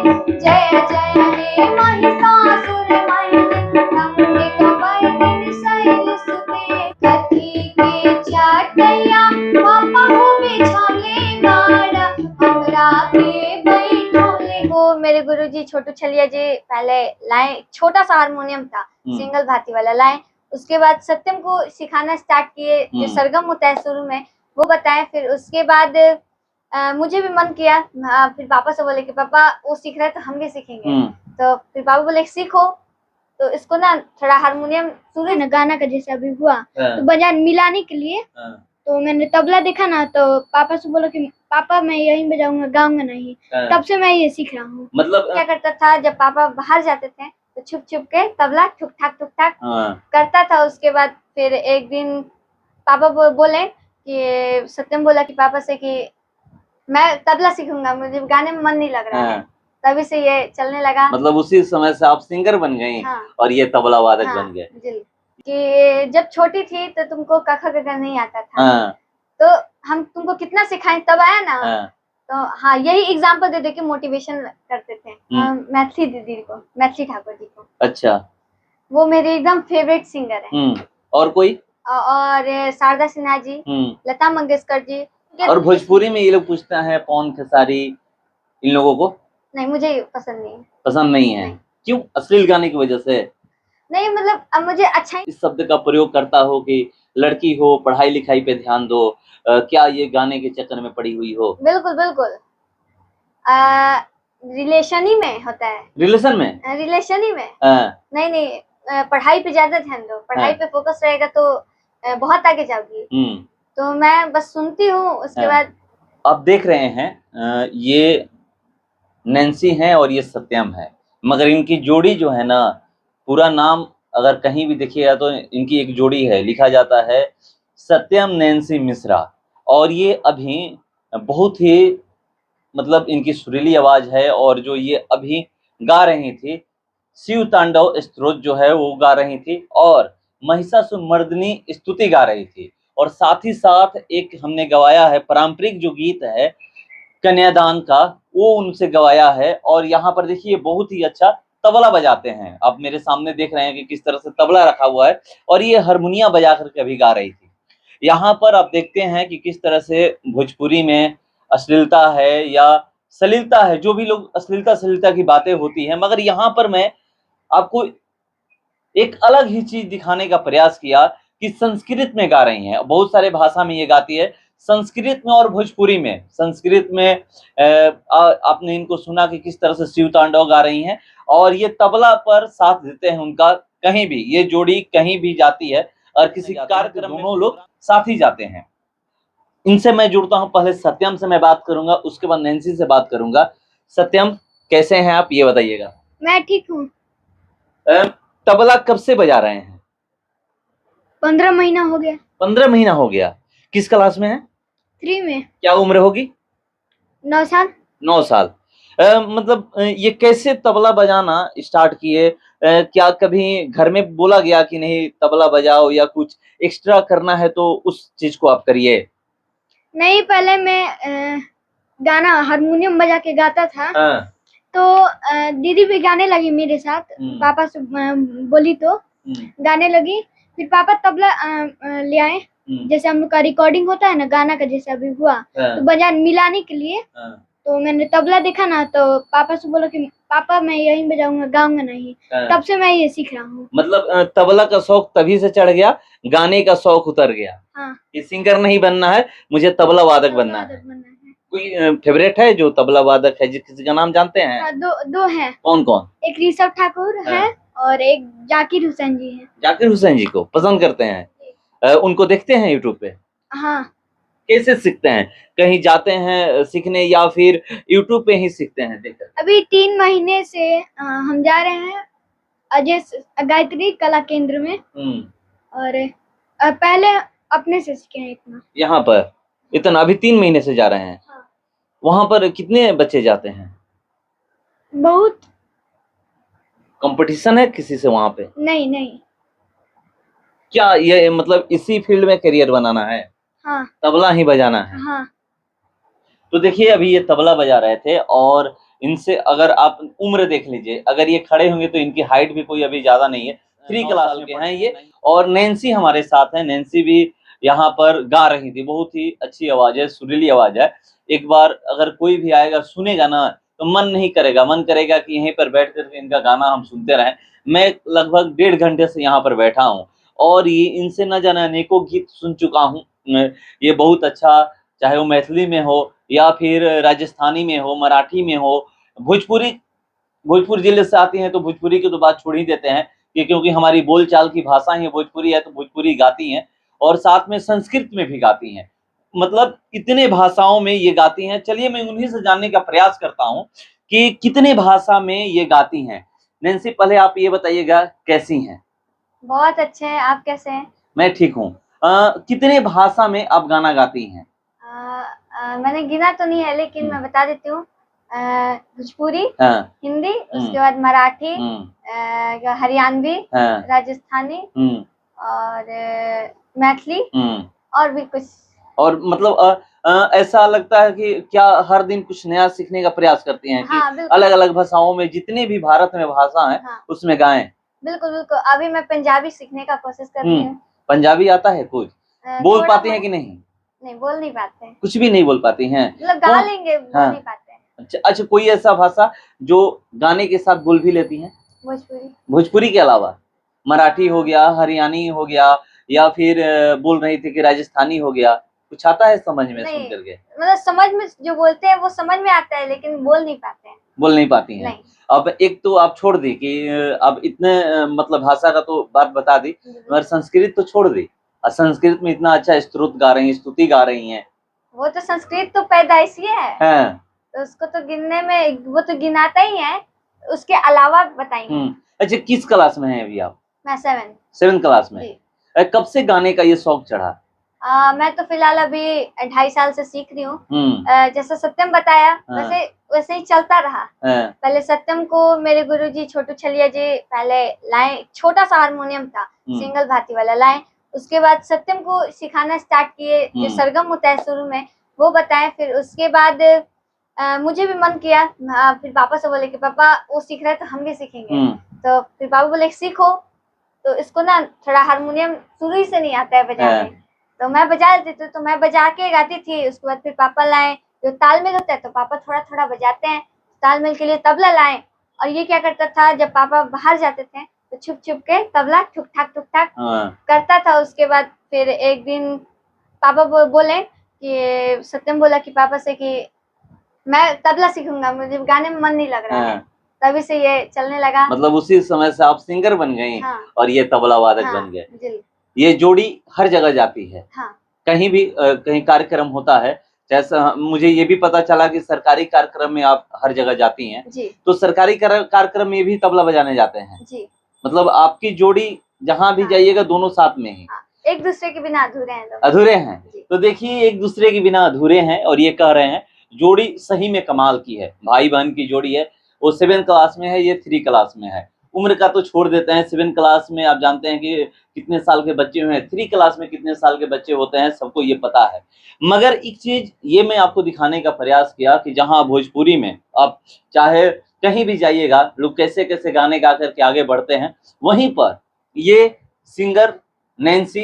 जय जय हे महिषासुरमर्दिनी अम्बिकामर्दिनी शैलसुते कथी के चाटैया पापा हो बिछौले गाड़ा हमरा के बैठौले। वो मेरे गुरुजी छोटू छलिया जी पहले लाए, छोटा सा हारमोनियम था सिंगल भाती वाला लाए, उसके बाद सत्यम को सिखाना स्टार्ट किए, जो सरगम होता है शुरू में वो बताएं, फिर उसके बाद मुझे भी मन किया, फिर पापा से बोले कि पापा वो सीख रहे तो हम भी सीखेंगे, तो फिर पापा बोले सीखो, तो इसको ना थोड़ा हारमोनियम शुरू ना गाना का जैसा अभी हुआ तो बजा मिलाने के लिए, तो मैंने तबला देखा ना, तो पापा से बोला कि पापा मैं यहीं बजाऊंगा, गाऊंगा नहीं, तब से मैं ये सीख रहा हूँ। मतलब क्या करता था, जब पापा बाहर जाते थे तो छुप छुप के तबला ठुक ठाक करता था। उसके बाद फिर एक दिन पापा बोले कि सत्यम बोला कि पापा से कि मैं तबला सीखूंगा, मुझे गाने में मन नहीं लग रहा है, तभी से ये चलने लगा। मतलब उसी समय से आप सिंगर बन गई और ये तबला वादक बन गए। कि जब छोटी थी तो तुमको कखा गगा नहीं आता था, तो हम तुमको कितना सिखाएं तब आया ना। तो हाँ, यही एग्जाम्पल दे दे के मोटिवेशन करते थे मैथिली दीदी को, मैथिली ठाकुर जी को। अच्छा, वो मेरे एकदम फेवरेट सिंगर है। और कोई? और शारदा सिन्हा जी, लता मंगेशकर जी। और भोजपुरी में ये लोग पूछते हैं पवन खेसारी, इन लोगों को नहीं, मुझे पसंद नहीं है। पसंद नहीं है? नहीं। क्यों? अश्लील गाने की वजह से? नहीं, मतलब अब मुझे अच्छा इस शब्द का प्रयोग करता हो कि लड़की हो, पढ़ाई लिखाई पे ध्यान दो, क्या ये गाने के चक्कर में पड़ी हुई हो? बिल्कुल बिल्कुल, रिलेशन ही में होता है। रिलेशन में? रिलेशन ही में। नहीं नहीं, पढ़ाई पे ज्यादा ध्यान दो, पढ़ाई पे फोकस रहेगा तो बहुत आगे जाओगी। तो मैं बस सुनती हूँ, उसके बाद आप देख रहे हैं ये नैन्सी हैं और ये सत्यम है, मगर इनकी जोड़ी जो है ना, पूरा नाम अगर कहीं भी देखिएगा तो इनकी एक जोड़ी है, लिखा जाता है सत्यम नैन्सी मिश्रा। और ये अभी बहुत ही मतलब इनकी सुरीली आवाज है, और जो ये अभी गा रही थी शिव तांडव स्तोत्र जो है वो गा रही थी, और महिषासुरमर्दिनी स्तुति गा रही थी, और साथ ही साथ एक हमने गवाया है पारंपरिक जो गीत है कन्यादान का, वो उनसे गवाया है। और यहाँ पर देखिए बहुत ही अच्छा तबला बजाते हैं, आप मेरे सामने देख रहे हैं कि किस तरह से तबला रखा हुआ है, और ये हारमोनिया बजा करके अभी गा रही थी। यहाँ पर आप देखते हैं कि किस तरह से भोजपुरी में अश्लीलता है या सलीलता है, जो भी लोग अश्लीलता सलीलता की बातें होती हैं, मगर यहाँ पर मैं आपको एक अलग ही चीज दिखाने का प्रयास किया कि संस्कृत में गा रही हैं। बहुत सारे भाषा में ये गाती है, संस्कृत में और भोजपुरी में। संस्कृत में आपने इनको सुना कि किस तरह से शिव तांडव गा रही हैं, और ये तबला पर साथ देते हैं उनका। कहीं भी ये जोड़ी कहीं भी जाती है और किसी कार्यक्रम में दोनों लोग साथ ही जाते हैं। इनसे मैं जुड़ता हूं, पहले सत्यम से मैं बात करूंगा, उसके बाद नैन्सी से बात करूंगा। सत्यम, कैसे हैं आप, ये बताइएगा। मैं ठीक हूँ। तबला कब से बजा रहे हैं? 15 महीना हो गया। 15 महीना हो गया। किस क्लास में है? 3 में। क्या उम्र होगी? 9 साल। 9 साल। मतलब ये कैसे तबला बजाना स्टार्ट किए? क्या कभी घर में बोला गया कि नहीं तबला बजाओ, या कुछ एक्स्ट्रा करना है तो उस चीज को आप करिए? नहीं, पहले मैं गाना हारमोनियम बजा के गाता था। तो दीदी भी गाने लगी मेरे साथ, पापा से बोली तो गाने लगी। फिर पापा तबला ले आए, जैसे हम लोग का रिकॉर्डिंग होता है ना गाना का जैसे अभी हुआ, तो बजा मिलाने के लिए। तो मैंने तबला देखा ना, तो पापा से बोला कि पापा मैं यहीं बजाऊंगा, गाऊंगा नहीं, तब से मैं ये सीख रहा हूँ। मतलब तबला का शौक तभी से चढ़ गया, गाने का शौक उतर गया। हाँ। ये सिंगर नहीं बनना है, मुझे तबला वादक बनना है। कोई फेवरेट है जो तबला वादक है, किसी का नाम जानते हैं? हाँ, दो हैं। कौन कौन? एक ऋषभ ठाकुर है और एक जाकिर हुसैन जी है। जाकिर हुसैन जी को पसंद करते हैं? उनको देखते हैं यूट्यूब पे? हाँ। कैसे सीखते हैं? कहीं जाते हैं सीखने या फिर यूट्यूब पे ही सीखते हैं देखकर? अभी 3 महीने से हम जा रहे हैं अजय गायत्री कला केंद्र में, और पहले अपने से सीखे हैं इतना। यहाँ पर इतना अभी 3 महीने से जा रहे हैं? हाँ। वहाँ पर कितने बच्चे जाते हैं? बहुत। कंपटीशन है किसी से वहाँ पे? नहीं नहीं। क्या ये मतलब इसी फील्ड में करियर बनाना है? हाँ। तबला ही बजाना है? हाँ। तो देखिए अभी ये तबला बजा रहे थे, और इनसे अगर आप उम्र देख लीजिए, अगर ये खड़े होंगे तो इनकी हाइट भी कोई अभी ज्यादा नहीं है, 3 क्लास के हैं ये। और नैन्सी हमारे साथ है, नैन्सी भी यहाँ पर गा रही थी, बहुत ही अच्छी आवाज है, सुरीली आवाज है। एक बार अगर कोई भी आएगा सुनेगा ना तो मन नहीं करेगा, मन करेगा कि यहीं पर बैठ करके इनका गाना हम सुनते रहें। मैं लगभग 1.5 घंटे से यहाँ पर बैठा हूँ और ये इनसे न जाने अनेकों गीत सुन चुका हूँ। ये बहुत अच्छा, चाहे वो मैथिली में हो या फिर राजस्थानी में हो, मराठी में हो, भोजपुर जिले से आती हैं तो भोजपुरी की तो बात छोड़ ही देते हैं कि क्योंकि हमारी बोलचाल की भाषा ही भोजपुरी है तो भोजपुरी गाती हैं, और साथ में संस्कृत में भी गाती हैं, मतलब इतने भाषाओं में ये गाती हैं। चलिए मैं उन्हीं से जानने का प्रयास करता हूँ कि कितने भाषा में ये गाती हैं। नैन्सी, पहले आप ये बताइएगा कैसी हैं? बहुत अच्छे हैं, आप कैसे हैं? मैं ठीक हूँ। कितने भाषा में आप गाना गाती हैं? मैंने गिना तो नहीं है, लेकिन मैं बता देती हूँ। भोजपुरी, हिंदी, उसके बाद मराठी, हरियाणवी, राजस्थानी और मैथिली और भी कुछ। और मतलब ऐसा लगता है कि क्या हर दिन कुछ नया सीखने का प्रयास करती हैं कि अलग अलग भाषाओं में, जितने भी भारत में भाषा है उसमें गाएं? बिल्कुल बिल्कुल। अभी मैं पंजाबी सीखने का कोशिश कर रही हूँ। पंजाबी आता है कुछ? बोल पाती हैं कि नहीं? नहीं, बोल नहीं पाते हैं। कुछ भी नहीं बोल पाती हैं? मतलब गा लेंगे, बोल नहीं पाते हैं। अच्छा, कोई ऐसा भाषा जो गाने के साथ बोल भी लेती हैं? भोजपुरी के अलावा मराठी हो गया, हरियाणी हो गया, या फिर बोल रही थी कि राजस्थानी हो गया, कुछ आता है समझ में सुन करके? मतलब समझ में जो बोलते हैं वो समझ में आता है, लेकिन बोल नहीं पाते हैं। बोल नहीं पाती हैं? अब एक तो आप छोड़ दी कि अब इतने मतलब भाषा का तो बात बता दी, मगर संस्कृत तो छोड़ दी। संस्कृत में इतना अच्छा स्तुति गा रही हैं, स्तुति गा रही हैं। वो तो संस्कृत तो पैदाइशी है, तो उसको तो गिनने में वो तो गिनाता ही है, उसके अलावा बताएंगे। अच्छा, किस क्लास में है अभी आप? मैं 7 क्लास में। कब से गाने का ये शौक चढ़ा? मैं तो फिलहाल अभी 2.5 साल से सीख रही हूँ। जैसा सत्यम बताया वैसे ही चलता रहा। पहले सत्यम को मेरे गुरुजी छोटू छलिया जी पहले लाए, छोटा सा हारमोनियम था, सिंगल भाती वाला लाए। उसके बाद सत्यम को सिखाना स्टार्ट किए, जो सरगम होता है शुरू में वो बताए। फिर उसके बाद मुझे भी मन किया, फिर पापा से बोले कि पापा वो सीख रहे तो हम भी सीखेंगे। तो फिर पापा बोले सीखो। तो इसको ना थोड़ा हारमोनियम शुरू ही से नहीं आता है बजाने, तो मैं बजा लेती थी, तो मैं बजा के गाती थी। उसके बाद फिर पापा लाए जो तालमेल होता है, तो पापा थोड़ा थोड़ा बजाते हैं। तालमेल के लिए तबला लाए, और ये क्या करता था, जब पापा बाहर जाते थे तो छुप छुप के तबला ठुक ठाक करता था। उसके बाद फिर एक दिन पापा बोले कि सत्यम बोला कि पापा से कि मैं तबला सीखूंगा, मुझे गाने में मन नहीं लग रहा है। तभी से ये चलने लगा। मतलब उसी समय से आप सिंगर बन गई और ये तबला वादक बन गए। ये जोड़ी हर जगह जाती है, कहीं भी कहीं कार्यक्रम होता है, जैसा मुझे ये भी पता चला कि सरकारी कार्यक्रम में आप हर जगह जाती हैं, तो सरकारी कार्यक्रम में भी तबला बजाने जाते हैं जी। मतलब आपकी जोड़ी जहाँ भी जाइएगा दोनों साथ में ही, एक दूसरे के बिना अधूरे हैं लोग। अधूरे हैं। तो देखिए, एक दूसरे के बिना अधूरे हैं, और ये कह रहे हैं जोड़ी सही में कमाल की है। भाई बहन की जोड़ी है, वो 7 क्लास में है, ये 3 क्लास में है। उम्र का तो छोड़ देते हैं, 7 क्लास में आप जानते हैं कि कितने साल के बच्चे हैं, 3 क्लास में कितने साल के बच्चे होते हैं, सबको ये पता है। मगर एक चीज ये मैं आपको दिखाने का प्रयास किया कि जहां भोजपुरी में आप चाहे कहीं भी जाइएगा, लोग कैसे कैसे गाने गा करके आगे बढ़ते हैं, वहीं पर ये सिंगर नैन्सी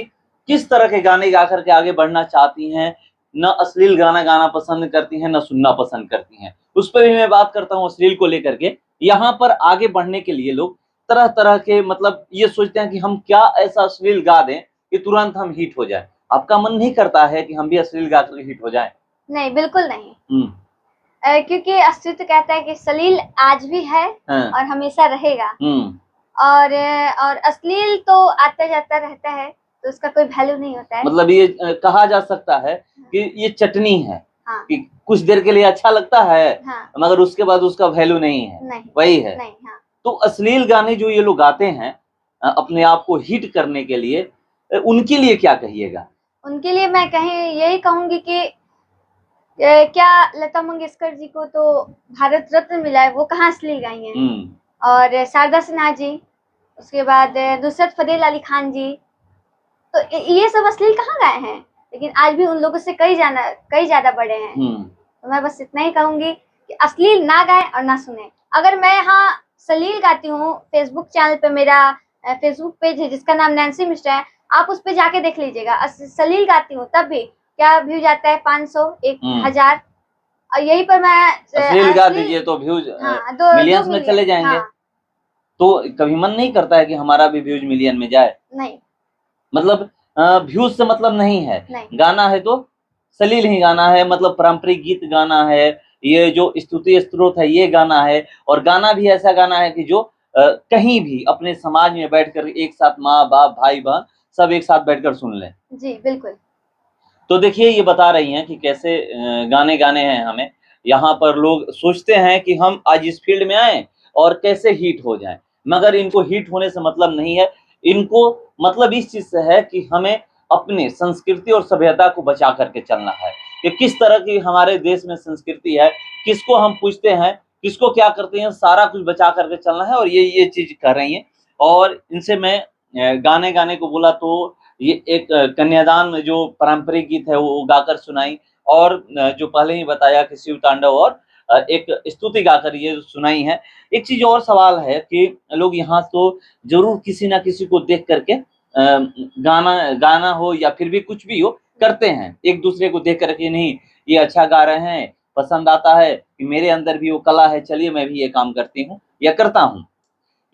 किस तरह के गाने गा करके आगे बढ़ना चाहती हैं। न अश्लील गाना गाना पसंद करती हैं, न सुनना पसंद करती हैं। उस पर भी मैं बात करता हूँ अश्लील को लेकर के। यहाँ पर आगे बढ़ने के लिए लोग तरह तरह के मतलब ये सोचते हैं कि हम क्या ऐसा अश्लील गा दें कि तुरंत हम हिट हो जाए। आपका मन नहीं करता है कि हम भी अश्लील गा कर हिट हो जाएं? नहीं, बिल्कुल नहीं। क्योंकि अस्तित्व कहता है कि अश्लील आज भी है और हमेशा रहेगा। और अश्लील तो आता जाता रहता है, तो उसका कोई वैल्यू नहीं होता है। मतलब ये कहा जा सकता है कि ये चटनी है, कि कुछ देर के लिए अच्छा लगता है, मगर उसके बाद उसका वैल्यू नहीं है। वही है। तो अश्लील गाने जो ये लोग गाते हैं अपने आप को हिट करने के लिए, उनके लिए क्या कहिएगा? उनके लिए मैं यही कहूंगी कि क्या लता मंगेशकर जी को तो भारत रत्न मिला है, वो कहाँ अश्लील गाई हैं? और शारदा सिन्हा जी, उसके बाद नुसरत फतेह अली खान जी, तो ये सब अश्लील कहाँ गाए हैं? लेकिन आज भी उन लोगों से कई ज्यादा बड़े हैं। तो मैं बस इतना ही कहूंगी कि अश्लील ना गाए और ना सुने। अगर मैं यहाँ सलील गाती हूँ, फेसबुक चैनल पे मेरा फेसबुक पेज है जिसका नाम नैन्सी मिश्रा है, आप उस पे जाके देख लीजिएगा। सलील गाती हूँ तब भी क्या व्यू जाता है 500, 1000, और यही पर मैं अश्लील गा दीजिए तो व्यूज मिलियंस में चले जाएंगे। हाँ। तो कभी मन नहीं करता है कि हमारा भी व्यूज मिलियन में जाए? नहीं, मतलब व्यूज से मतलब नहीं है। नहीं। गाना है तो सलील ही गाना है, मतलब पारंपरिक गीत गाना है, ये जो स्तुति स्त्रोत है ये गाना है, और गाना भी ऐसा गाना है कि जो कहीं भी अपने समाज में बैठकर एक साथ माँ बाप भाई बहन सब एक साथ बैठकर सुन लें। जी बिल्कुल। तो देखिए ये बता रही हैं कि कैसे गाने गाने हैं हमें। यहाँ पर लोग सोचते हैं कि हम आज इस फील्ड में आए और कैसे हिट हो जाएं, मगर इनको हिट होने से मतलब नहीं है। इनको मतलब इस चीज से है कि हमें अपने संस्कृति और सभ्यता को बचा करके चलना है कि किस तरह की हमारे देश में संस्कृति है, किसको हम पूछते हैं, किसको क्या करते हैं, सारा कुछ बचा करके चलना है। और ये चीज कर रही हैं। और इनसे मैं गाने गाने को बोला तो ये एक कन्यादान में जो पारंपरिक गीत है वो गाकर सुनाई, और जो पहले ही बताया कि शिव तांडव और एक स्तुति गाकर ये सुनाई है। एक चीज और सवाल है कि लोग यहाँ तो जरूर किसी ना किसी को देख करके गाना हो या फिर भी कुछ भी हो करते हैं, एक दूसरे को देख करके, नहीं ये अच्छा गा रहे हैं, पसंद आता है कि मेरे अंदर भी वो कला है, चलिए मैं भी ये काम करती हूँ या करता हूँ।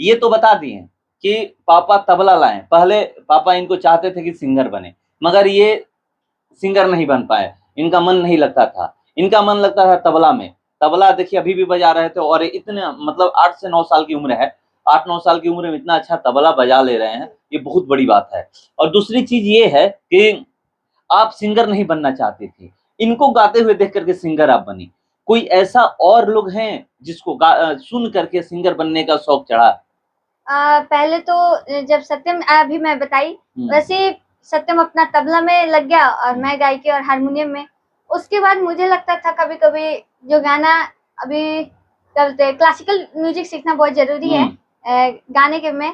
ये तो बता दिए कि पापा तबला लाएं। पहले पापा इनको चाहते थे कि सिंगर बने, मगर ये सिंगर नहीं बन पाए, इनका मन नहीं लगता था, इनका मन लगता था तबला में। तबला देखिए अभी भी बजा रहे थे, और इतने मतलब 8 से 9 साल की उम्र है, 8-9 साल की उम्र में इतना अच्छा तबला बजा ले रहे हैं, ये बहुत बड़ी बात है। और दूसरी चीज ये है कि आप सिंगर नहीं बनना चाहती थी, इनको गाते हुए देख करके सिंगर आप बनी। कोई ऐसा और लोग हैं जिसको सुन करके सिंगर बनने का शौक चढ़ा? पहले तो जब सत्यम अभी मैं बताई, वैसे सत्यम अपना तबला में लग गया और मैं गायकी और हारमोनियम में। उसके बाद मुझे लगता था कभी कभी जो गाना अभी करते क्लासिकल म्यूजिक सीखना बहुत जरूरी है गाने के में,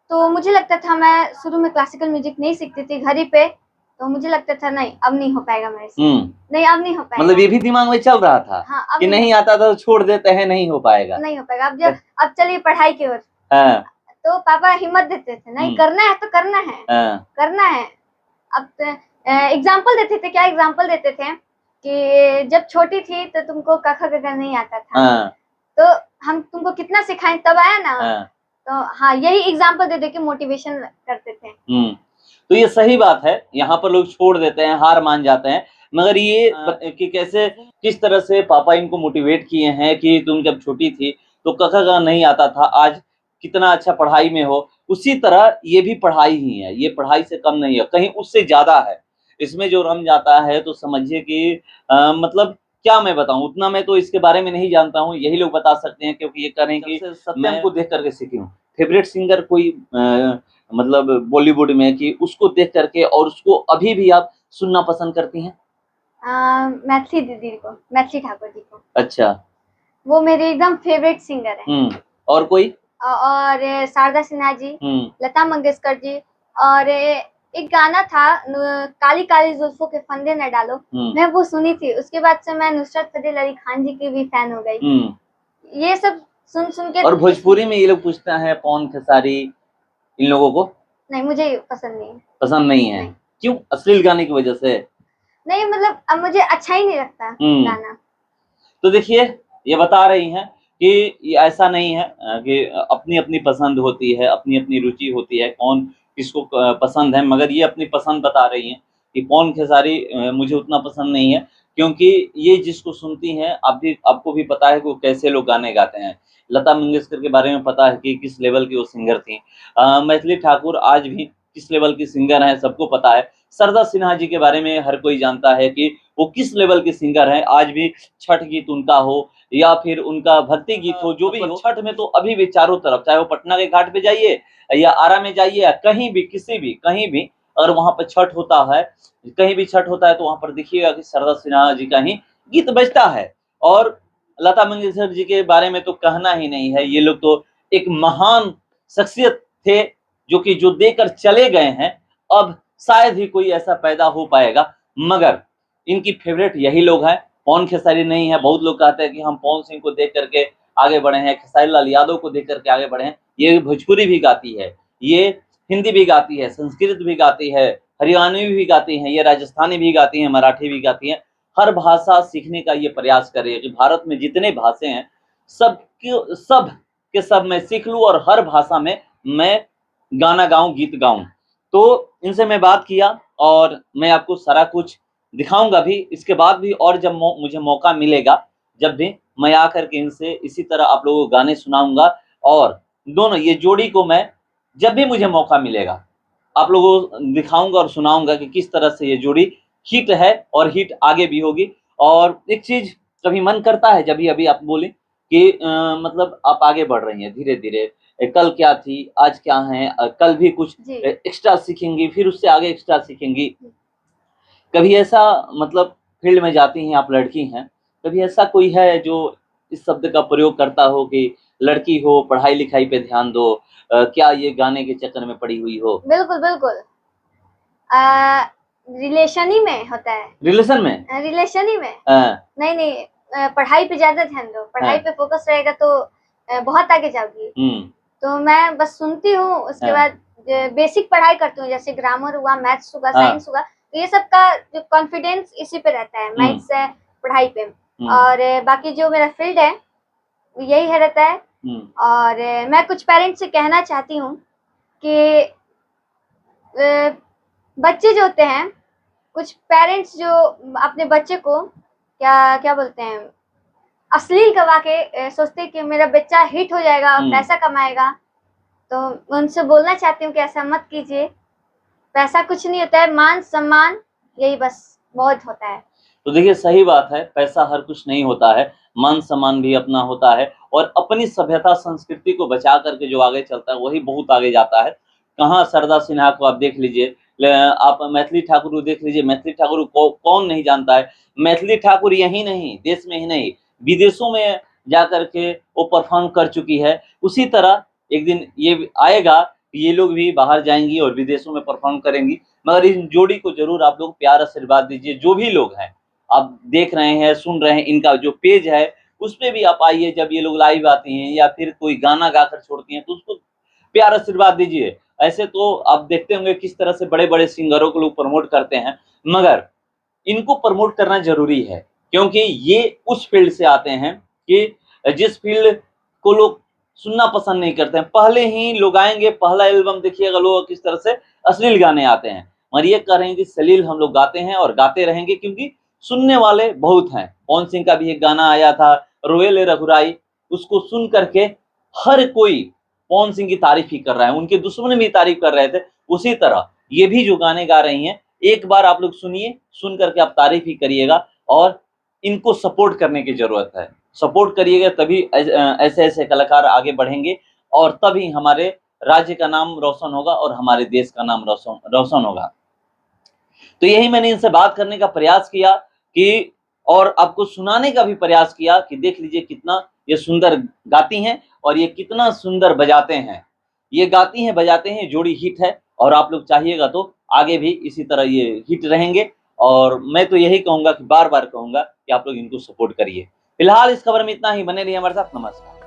तो मुझे लगता था मैं शुरू में क्लासिकल म्यूजिक नहीं सीखती थी घर ही पे, तो मुझे लगता था नहीं अब नहीं हो पाएगा मेरे से, नहीं अब नहीं हो पाएगा। मतलब ये भी दिमाग में चल रहा था। हाँ, कि नहीं आता था तो छोड़ देते हैं, नहीं हो पाएगा, नहीं हो पाएगा। अब चलिए पढ़ाई की ओर। तो पापा हिम्मत देते थे, नहीं करना है तो करना है, करना है। अब एग्जाम्पल देते थे, क्या एग्जाम्पल देते थे कि जब छोटी थी तो तुमको क ख ग घ नहीं आता था, तो हम तुमको कितना सिखाएं तब आया ना। तो हाँ, यही एग्जाम्पल दे दे के मोटिवेशन करते थे। तो ये सही बात है, यहाँ पर लोग छोड़ देते हैं, हार मान जाते हैं, मगर ये कि कैसे किस तरह से पापा इनको मोटिवेट किए हैं कि तुम जब छोटी थी तो क ख ग नहीं आता था, आज कितना अच्छा पढ़ाई में हो। उसी तरह ये भी पढ़ाई ही है, ये पढ़ाई से कम नहीं है, कहीं उससे ज्यादा है। इसमें जो रम जाता है तो समझिए कि मतलब क्या मैं बताऊं, उतना मैं तो इसके बारे में नहीं जानता हूं, यही लोग बता सकते हैं, क्योंकि ये करें कि सत्यम को देख करके सीखी हूँ। फेवरेट सिंगर कोई मतलब बॉलीवुड में कि उसको देख करके और उसको अभी भी आप सुनना पसंद करती हैं? मैथिली दीदी को, मैथिली ठाकुर जी को। अच्छा, वो मेरे एकदम फेवरेट सिंगर है। और कोई? और शारदा सिन्हा जी, लता मंगेशकर जी, और एक गाना था काली काली जुल्फों के फंदे न डालो, मैं वो सुनी थी। उसके बाद से मैं नुसरत फतेह अली खान जी की भी फैन हो गई। ये सब सुन सुन के। और भोजपुरी में ये लोग पूछते हैं पवन खेसारी, इन लोगों को? नहीं, मुझे पसंद नहीं है। पसंद नहीं है? नहीं। क्यों? अश्लील गाने की वजह से? नहीं, मतलब अब मुझे अच्छा ही नहीं लगता गाना। तो देखिए ये बता रही हैं कि ऐसा नहीं है कि अपनी अपनी पसंद होती है, अपनी अपनी रुचि होती है, कौन किसको पसंद है, मगर ये अपनी पसंद बता रही हैं कि पवन खेसारी मुझे उतना पसंद नहीं है, क्योंकि ये जिसको सुनती हैं आपको भी पता है कि वो कैसे लोग गाने गाते हैं। लता मंगेशकर के बारे में पता है कि किस लेवल की वो सिंगर थी। मैथिली ठाकुर आज भी किस लेवल की सिंगर हैं सबको पता है। शारदा सिन्हा जी के बारे में हर कोई जानता है कि वो किस लेवल के सिंगर हैं। आज भी छठ गीत उनका हो या फिर उनका भक्ति गीत हो, जो भी हो, छठ में तो अभी भी चारों तरफ, चाहे वो पटना के घाट पे जाइए या आरा में जाइए या कहीं भी कहीं भी अगर वहां पर छठ होता है, कहीं भी छठ होता है तो वहां पर देखिएगा कि शारदा सिन्हा जी का ही गीत बजता है। और लता मंगेशकर जी के बारे में तो कहना ही नहीं है, ये लोग तो एक महान शख्सियत थे जो देकर चले गए हैं। अब शायद ही कोई ऐसा पैदा हो पाएगा, मगर इनकी फेवरेट यही लोग हैं, पवन खेसारी नहीं है। बहुत लोग कहते हैं कि हम पवन सिंह को देख करके आगे बढ़े हैं, खेसारी लाल यादव को देख करके आगे बढ़े हैं। ये भोजपुरी भी गाती है, ये हिंदी भी गाती है, संस्कृत भी गाती है, हरियाणवी भी गाती हैं, ये राजस्थानी भी गाती हैं, मराठी भी गाती हैं। हर भाषा सीखने का ये प्रयास कर रही है कि भारत में जितने भाषा हैं सब के सब मैं सीख लूं और हर भाषा में मैं गाना गाऊं, गीत गाऊं। तो इनसे मैं बात किया और मैं आपको सारा कुछ दिखाऊंगा भी। इसके बाद भी और जब मुझे मौका मिलेगा, जब भी मैं आकर के इनसे इसी तरह आप लोगों को गाने सुनाऊंगा और दोनों ये जोड़ी को मैं जब भी मुझे मौका मिलेगा आप लोगों को दिखाऊंगा और सुनाऊंगा कि किस तरह से ये जोड़ी हिट है और हिट आगे भी होगी। और एक चीज कभी मन करता है, जब भी अभी आप बोले कि मतलब आप आगे बढ़ रही हैं धीरे धीरे, कल क्या थी आज क्या है, कल भी कुछ एक्स्ट्रा सीखेंगी, फिर उससे आगे एक्स्ट्रा सीखेंगी। कभी ऐसा मतलब फील्ड में जाती हैं आप, लड़की हैं, कभी ऐसा कोई है जो इस शब्द का प्रयोग करता हो कि लड़की हो पढ़ाई लिखाई पे ध्यान दो, क्या ये गाने के चक्कर में पड़ी हुई हो? बिल्कुल बिल्कुल, रिलेशन ही में होता है। रिलेशन में? रिलेशन ही में। नहीं, पढ़ाई पे ज्यादा ध्यान दो, पढ़ाई पे फोकस रहेगा तो बहुत आगे जाओगी। तो मैं बस सुनती हूँ, उसके बाद बेसिक पढ़ाई करती हूँ, जैसे ग्रामर हुआ, मैथ्स हुआ, साइंस हुआ, तो ये सब का जो कॉन्फिडेंस इसी पे रहता है, मैथ्स से पढ़ाई पे। और बाकी जो मेरा फील्ड है यही है रहता है। और मैं कुछ पेरेंट्स से कहना चाहती हूँ कि बच्चे जो होते हैं, कुछ पेरेंट्स जो अपने बच्चे को क्या बोलते हैं, अश्लील गवा के सोचते हैं कि मेरा बच्चा हिट हो जाएगा और पैसा कमाएगा। तो उनसे बोलना चाहती हूँ कि ऐसा मत कीजिए, पैसा कुछ नहीं होता है, मान सम्मान यही बस बहुत होता है। तो देखिए सही बात है, पैसा हर कुछ नहीं होता है, मान सम्मान भी अपना होता है और अपनी सभ्यता संस्कृति को बचा करके जो आगे चलता है वही बहुत आगे जाता है। कहाँ शारदा सिन्हा को आप देख लीजिए, आप मैथिली ठाकुर को देख लीजिए, मैथिली ठाकुर को कौन नहीं जानता है। मैथिली ठाकुर यही नहीं, देश में ही नहीं, विदेशों में जा करके वो परफॉर्म कर चुकी है। उसी तरह एक दिन ये आएगा, ये लोग भी बाहर जाएंगी और विदेशों में परफॉर्म करेंगी। मगर इन जोड़ी को जरूर आप लोग प्यार आशीर्वाद दीजिए। जो भी लोग हैं आप देख रहे हैं, सुन रहे हैं, इनका जो पेज है उस पे भी आप आइए, जब ये लोग लाइव आती हैं या फिर कोई गाना गाकर छोड़ती हैं तो उसको प्यार आशीर्वाद दीजिए। ऐसे तो आप देखते होंगे किस तरह से बड़े बड़े सिंगरों को लोग प्रमोट करते हैं, मगर इनको प्रमोट करना जरूरी है क्योंकि ये उस फील्ड से आते हैं कि जिस फील्ड को लोग सुनना पसंद नहीं करते हैं। पहले ही लोग आएंगे, पहला एल्बम देखिएगा लोग किस तरह से अश्लील गाने आते हैं, मगर ये कह रहे हैं कि सलील हम लोग गाते हैं और गाते रहेंगे क्योंकि सुनने वाले बहुत हैं। पवन सिंह का भी एक गाना आया था, रोए ले रघुराई, उसको सुन करके हर कोई पवन सिंह की तारीफ ही कर रहा है, उनके दुश्मन भी तारीफ कर रहे थे। उसी तरह ये भी जो गाने गा रही हैं, एक बार आप लोग सुनिए, सुन करके आप तारीफ ही करिएगा और इनको सपोर्ट करने की जरूरत है। सपोर्ट करिएगा तभी ऐसे ऐसे कलाकार आगे बढ़ेंगे और तभी हमारे राज्य का नाम रोशन होगा और हमारे देश का नाम रोशन होगा। तो यही मैंने इनसे बात करने का प्रयास किया कि और आपको सुनाने का भी प्रयास किया कि देख लीजिए कितना ये सुंदर गाती हैं और ये कितना सुंदर बजाते हैं। ये गाती हैं, बजाते हैं, जोड़ी हिट है और आप लोग चाहिएगा तो आगे भी इसी तरह ये हिट रहेंगे। और मैं तो यही कहूंगा कि बार बार कहूंगा कि आप लोग इनको सपोर्ट करिए। फिलहाल इस खबर में इतना ही, बने रहिए हमारे साथ। नमस्कार।